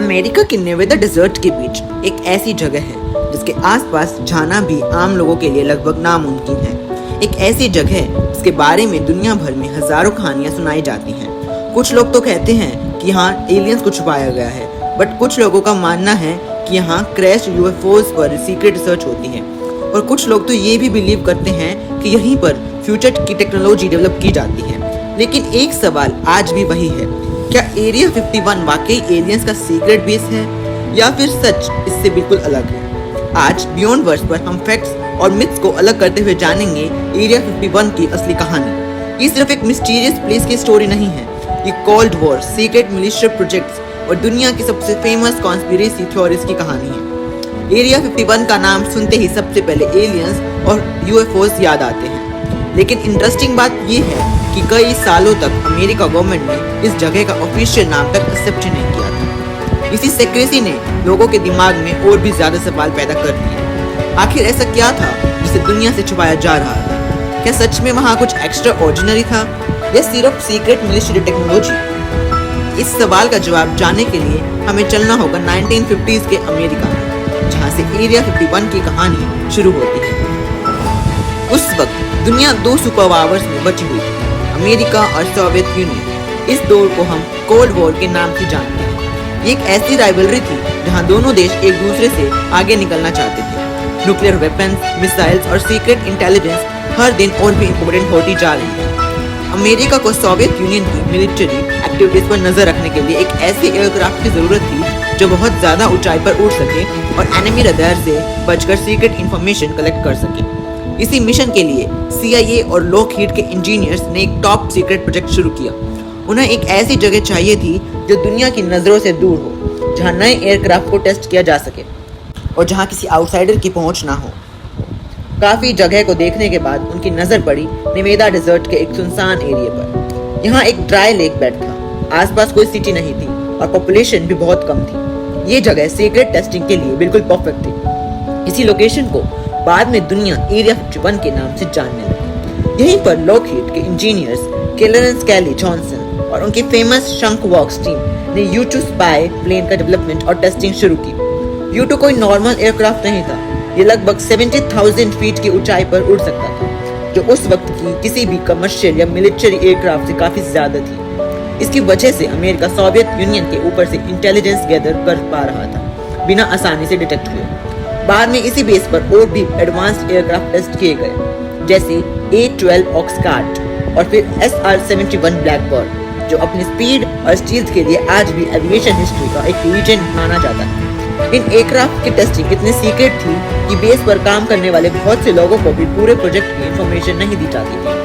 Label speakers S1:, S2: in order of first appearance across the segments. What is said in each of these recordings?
S1: America के Nevada desert के बीच एक ऐसी जगह है जिसके आसपास जाना भी आम लोगों के लिए लगभग नामुमकिन है। एक ऐसी जगह जिसके बारे में दुनिया भर में हजारों कहानियां सुनाई जाती हैं। कुछ लोग तो कहते हैं कि यहाँ एलियंस को छुपाया गया है, बट कुछ लोगों का मानना है कि यहाँ क्रैश यूएफओज पर सीक्रेट रिसर्च होती है, और कुछ लोग तो ये भी बिलीव करते हैं कि यहीं पर फ्यूचर की टेक्नोलॉजी डेवलप की जाती है। लेकिन एक सवाल आज भी वही है, क्या एरिया 51 वाकई एलियंस का सीक्रेट बेस है या फिर सच इससे बिल्कुल अलग है? आज बियॉन्ड वर्ड्स पर हम फैक्ट्स और मिथ्स को अलग करते हुए जानेंगे एरिया 51 की असली कहानी। ये सिर्फ एक मिस्टीरियस प्लेस की स्टोरी नहीं है, ये cold war, secret militia projects और दुनिया की सबसे फेमस कॉन्स्पिरेसी थ्योरीज की कहानी है। एरिया 51 का नाम सुनते ही सबसे पहले एलियंस और यूएफओज याद आते हैं, लेकिन इंटरेस्टिंग बात ये है कि कई सालों तक अमेरिका गवर्नमेंट ने इस जगह का ऑफिशियल नाम तक एक्सेप्ट नहीं किया था। इसी सीक्रेसी ने लोगों के दिमाग में और भी ज्यादा सवाल पैदा कर दिए। आखिर ऐसा क्या था जिसे दुनिया से छुपाया जा रहा था? क्या सच में वहाँ कुछ एक्स्ट्रा ऑर्डिनरी था या सिर्फ सीक्रेट मिलिशिया टेक्नोलॉजी? इस सवाल का जवाब जानने के लिए हमें चलना होगा 1950s के अमेरिका में, जहाँ से एरिया 51 की कहानी शुरू होती है। उस वक्त दुनिया दो सुपर पावर्स में बची हुई थी, अमेरिका और सोवियत यूनियन। इस दौर को हम कोल्ड वॉर के नाम से जानते हैं। ये एक ऐसी राइवलरी थी जहां दोनों देश एक दूसरे से आगे निकलना चाहते थे। न्यूक्लियर वेपन्स, मिसाइल्स और सीक्रेट इंटेलिजेंस हर दिन और भी इम्पोर्टेंट होती जा रही थी। अमेरिका को सोवियत यूनियन की मिलिट्री एक्टिविटीज पर नजर रखने के लिए एक ऐसे एयरक्राफ्ट की जरूरत थी जो बहुत ज्यादा ऊंचाई पर उड़ सके और एनिमी रडार से बचकर सीक्रेट इंफॉर्मेशन कलेक्ट कर सके। इसी मिशन के लिए CIA और लॉकहीड के इंजीनियर्स ने एक टॉप सीक्रेट प्रोजेक्ट शुरू किया। उन्हें एक ऐसी जगह चाहिए थी जो दुनिया की नजरों से दूर हो, जहां नए एयरक्राफ्ट को टेस्ट किया जा सके और जहां किसी आउटसाइडर की पहुंच ना हो। काफी जगह को देखने के बाद उनकी नजर पड़ी नेवेदा डेजर्ट के एक सुनसान एरिया पर। यहाँ एक ड्राई लेक बेड था, आसपास कोई सिटी नहीं थी और पॉपुलेशन भी बहुत कम थी। ये जगह सीक्रेट टेस्टिंग के लिए बिल्कुल परफेक्ट थी। इसी लोकेशन को बाद में दुनिया एरिया 51 के नाम से जानने लगी। यहीं पर लॉकहीड के इंजीनियर्स केलरन स्कैली जॉनसन और उनकी फेमस शंक वॉक्स टीम ने U2 स्पाई प्लेन का डेवलपमेंट और टेस्टिंग शुरू की। U2 कोई नॉर्मल एयरक्राफ्ट नहीं था, ये लगभग 70,000 फीट की ऊंचाई पर उड़ सकता था, जो उस वक्त की किसी भी कमर्शियल या मिलिट्री एयरक्राफ्ट से काफी ज्यादा थी। इसकी वजह से अमेरिका सोवियत यूनियन के ऊपर से इंटेलिजेंस गैदर कर पा रहा था, बिना आसानी से डिटेक्ट हुए। बाद में इसी बेस पर और भी एडवांस्ड एयरक्राफ्ट टेस्ट किए गए, जैसे A-12 ऑक्सकार्ट और फिर SR-71 ब्लैकबर्ड, जो अपनी स्पीड और स्टील्थ के लिए आज भी एविएशन हिस्ट्री का एक लीजेंड माना जाता है। इन एयरक्राफ्ट की टेस्टिंग इतनी सीक्रेट थी कि बेस पर काम करने वाले बहुत से लोगों को भी पूरे प्रोजेक्ट की इंफॉर्मेशन नहीं दी जाती थी।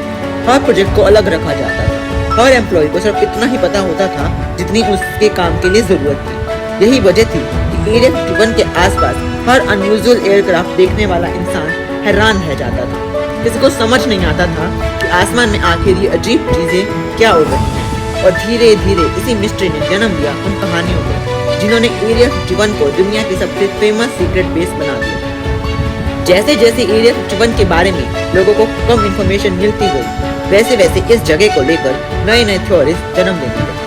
S1: हर प्रोजेक्ट को अलग रखा जाता था, हर एम्प्लॉय को सिर्फ इतना ही पता होता था जितनी उसके काम के लिए जरूरत थी। यही वजह थी कि एरिया 51 के आसपास हर अनयूजुअल एयरक्राफ्ट देखने वाला इंसान हैरान रह जाता था। किसी को समझ नहीं आता था कि आसमान में आखिर ये अजीब चीजें क्या उड़ रही हैं। और धीरे धीरे इसी मिस्ट्री ने जन्म लिया उन कहानियों को, जिन्होंने एरिया 51 को दुनिया की सबसे फेमस सीक्रेट बेस बना दिया। जैसे जैसे एरिया 51 के बारे में लोगों को कम इंफॉर्मेशन मिलती गई, वैसे वैसे इस जगह को लेकर नए नए थ्योरीज जन्म लेने लगे।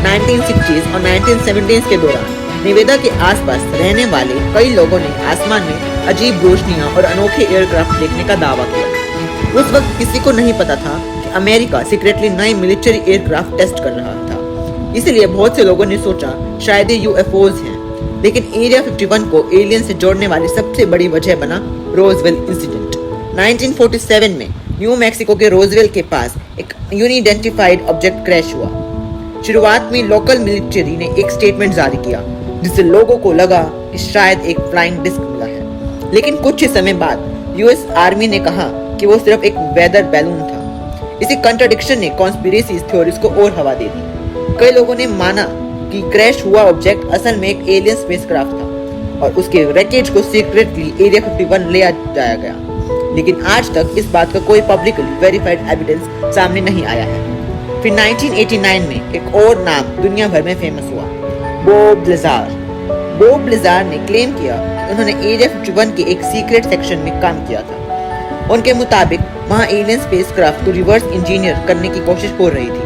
S1: 1960s और 1970s के दौरान नेवेदा के आसपास रहने वाले कई लोगों ने आसमान में अजीब रोशनियां और अनोखे एयरक्राफ्ट देखने का दावा किया। उस वक्त किसी को नहीं पता था कि अमेरिका सीक्रेटली नए मिलिट्री एयरक्राफ्ट टेस्ट कर रहा था, इसलिए बहुत से लोगों ने सोचा शायद ये UFOs हैं। लेकिन एरिया 51 को एलियन से जोड़ने वाली सबसे बड़ी वजह बना रोजवेल इंसिडेंट। 1947 में न्यू मैक्सिको के रोजवेल के पास एक अनआइडेंटिफाइड ऑब्जेक्ट क्रैश हुआ। शुरुआत में लोकल मिलिट्री ने एक स्टेटमेंट जारी किया, जिससे लोगों को लगा कि शायद एक फ्लाइंग डिस्क मिला है। लेकिन कुछ ही समय बाद US आर्मी ने कहा कि वो सिर्फ एक वेदर बैलून था। इसी कंट्राडिक्शन ने कॉन्स्पिरेसी थ्योरीज को और हवा दे दी। कई लोगों ने माना कि क्रैश हुआ ऑब्जेक्ट असल में एक एलियन स्पेसक्राफ्ट था और उसके रैकेज को सीक्रेटली एरिया 51 ले जाया गया। लेकिन आज तक इस बात का कोई पब्लिकली वेरीफाइड एविडेंस सामने नहीं आया है। फिर 1989 में एक और नाम दुनिया भर में फेमस हुआ, बॉब लिज़ार। बॉब लिज़ार ने क्लेम किया कि उन्होंने एरिया 51 के एक सीक्रेट सेक्शन में काम किया था। उनके मुताबिक वहां एलियन स्पेसक्राफ्ट को रिवर्स इंजीनियर करने की कोशिश हो रही थी।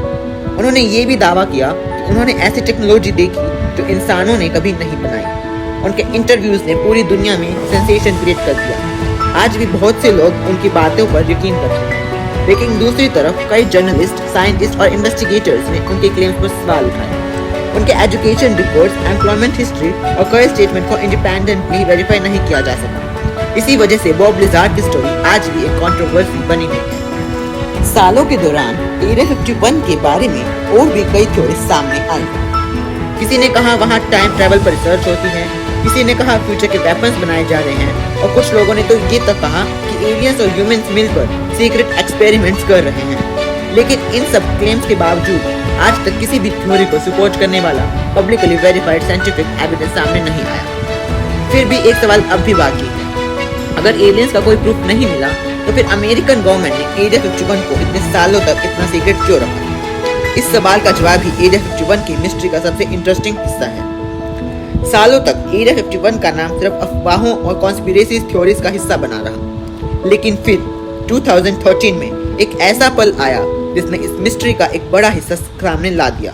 S1: उन्होंने ये भी दावा किया कि उन्होंने ऐसी टेक्नोलॉजी देखी जो इंसानों ने कभी नहीं बनाई। उनके इंटरव्यूज ने पूरी दुनिया में सेंसेशन क्रिएट कर दिया। आज भी बहुत से लोग उनकी बातों पर यकीन करते हैं, लेकिन दूसरी तरफ कई जर्नलिस्ट, साइंटिस्ट और इन्वेस्टिगेटर्स ने उनके क्लेम्स पर सवाल उठाए। उनके एजुकेशन रिकॉर्ड्स, एम्प्लॉयमेंट हिस्ट्री और कई स्टेटमेंट को इंडिपेंडेंटली वेरीफाई नहीं किया जा सका। इसी वजह से बॉब लिजार्ड की स्टोरी आज भी एक कंट्रोवर्सी बनी हुई है। सालों के दौरान एरिया 51 के बारे में और भी कई थ्योरीज सामने आई। किसी ने कहा वहाँ टाइम ट्रैवल पर रिसर्च होती है, किसी ने कहा फ्यूचर के वेपन्स बनाए जा रहे हैं, और कुछ लोगों ने तो ये तक कहा कि एलियंस और ह्यूमंस मिलकर सीक्रेट एक्सपेरिमेंट्स कर रहे हैं। लेकिन इन सब क्लेम्स के बावजूद आज तक किसी भी थ्योरी को सपोर्ट करने वाला पब्लिकली वेरीफाइड साइंटिफिक एविडेंस सामने नहीं आया। फिर भी एक सवाल अब भी बाकी है, अगर एलियंस का कोई प्रूफ नहीं मिला तो फिर अमेरिकन गवर्नमेंट ने एरिया 51 को इतने सालों तक इतना सीक्रेट क्यों रखा? इस सवाल का जवाब ही एरिया 51 की मिस्ट्री का सबसे इंटरेस्टिंग हिस्सा है। सालों तक एरिया 51 का नाम सिर्फ अफवाहों और कॉन्स्पिरेसी थ्योरीज का हिस्सा बना रहा, लेकिन फिर 2013 में एक ऐसा पल आया जिसने इस मिस्ट्री का एक बड़ा हिस्सा सामने ला दिया।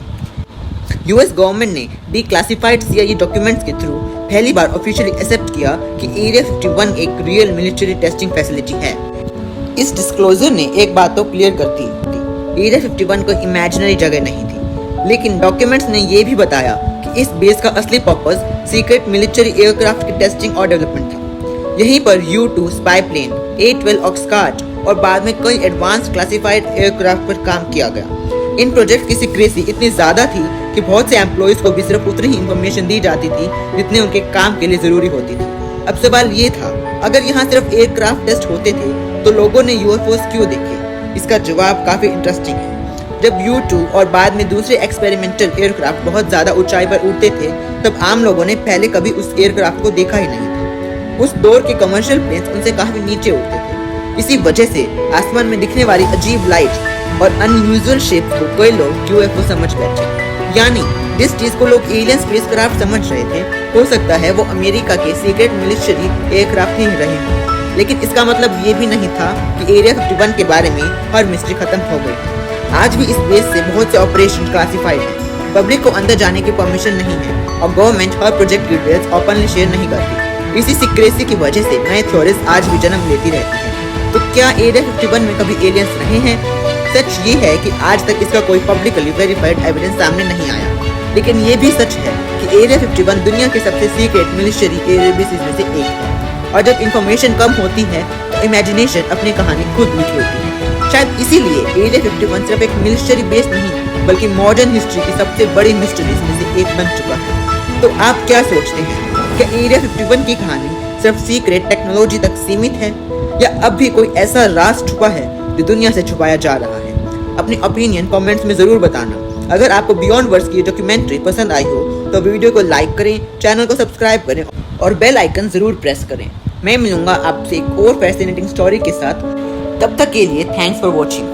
S1: यूएस गवर्नमेंट ने डिक्लासिफाइड CIA डॉक्यूमेंट्स के थ्रू पहली बार ऑफिशियली एक्सेप्ट किया कि एरिया 51 एक रियल मिलिट्री टेस्टिंग फैसिलिटी है। इस डिस्क्लोजर ने एक बात तो क्लियर कर दी, एरिया 51 कोई इमेजिनरी जगह नहीं थी, लेकिन डॉक्यूमेंट्स ने यह भी बताया कि इस बेस का असली पर्पस सीक्रेट मिलिट्री एयरक्राफ्ट की टेस्टिंग और डेवलपमेंट था। यहीं पर U-2 स्पाई प्लेन, A-12 ऑक्सकार्च और बाद में कई एडवांस क्लासिफाइड एयरक्राफ्ट पर काम किया गया। इन प्रोजेक्ट की सीक्रेसी इतनी ज्यादा थी कि बहुत से एम्प्लॉयज को भी सिर्फ उतनी ही इंफॉर्मेशन दी जाती थी जितने उनके काम के लिए जरूरी होती थी। अब सवाल ये था, अगर यहाँ सिर्फ एयरक्राफ्ट टेस्ट होते थे तो लोगों ने UFOs क्यों देखे? इसका जवाब काफी इंटरेस्टिंग है। जब U-2 और बाद में दूसरे एक्सपेरिमेंटल एयरक्राफ्ट बहुत ज्यादा ऊंचाई पर उड़ते थे, तब आम लोगों ने पहले कभी उस एयरक्राफ्ट को देखा ही नहीं था। उस दौर के कमर्शियल प्लेन्स उनसे काफी नीचे उड़ते थे। इसी वजह से आसमान में दिखने वाली अजीब लाइट और अनयूजुअल शेप्स को कई लोग UFO समझ बैठे। यानी जिस चीज को लोग एलियन स्पेसक्राफ्ट समझ रहे थे, हो सकता है वो अमेरिका के सीक्रेट मिलिट्री एयरक्राफ्ट ही रहे हों। लेकिन इसका मतलब ये भी नहीं था कि एरिया 51 के बारे में हर मिस्ट्री खत्म हो गई। आज भी इस बेस से बहुत से ऑपरेशन क्लासिफाइड हैं, पब्लिक को अंदर जाने की परमिशन नहीं है और गवर्नमेंट हर प्रोजेक्ट डिटेल्स ओपनली शेयर नहीं करती। इसी सीक्रेसी की वजह से नए थ्योरीज आज भी जन्म लेती रहती हैं। तो क्या एरिया 51 में कभी एलियंस रहे हैं? सच ये है कि आज तक इसका कोई पब्लिकली वेरीफाइड एविडेंस सामने नहीं आया, लेकिन ये भी सच है कि एरिया 51 दुनिया के सबसे सीक्रेट मिलिट्री एयर बेसिस में से एक है। और जब इंफॉर्मेशन कम होती है तो इमेजिनेशन अपनी कहानी खुद लिख लेती है। शायद इसीलिए एरिया 51 सिर्फ एक मिलिट्री बेस नहीं, बल्कि मॉडर्न हिस्ट्री की सबसे बड़ी मिस्ट्रीज में से एक बन चुका है। तो आप क्या सोचते हैं, क्या एरिया 51 की कहानी सिर्फ सीक्रेट टेक्नोलॉजी तक सीमित है, या अब भी कोई ऐसा राज छुपा है जो दुनिया से छुपाया जा रहा है? अपनी ओपिनियन कमेंट्स में जरूर बताना। अगर आपको बियॉन्ड वर्ड्स की डॉक्यूमेंट्री पसंद आई हो तो वीडियो को लाइक करें, चैनल को सब्सक्राइब करें और बेल आइकन जरूर प्रेस करें। मैं मिलूंगा आपसे एक और फैसिनेटिंग स्टोरी के साथ। तब तक के लिए थैंक्स फॉर वॉचिंग।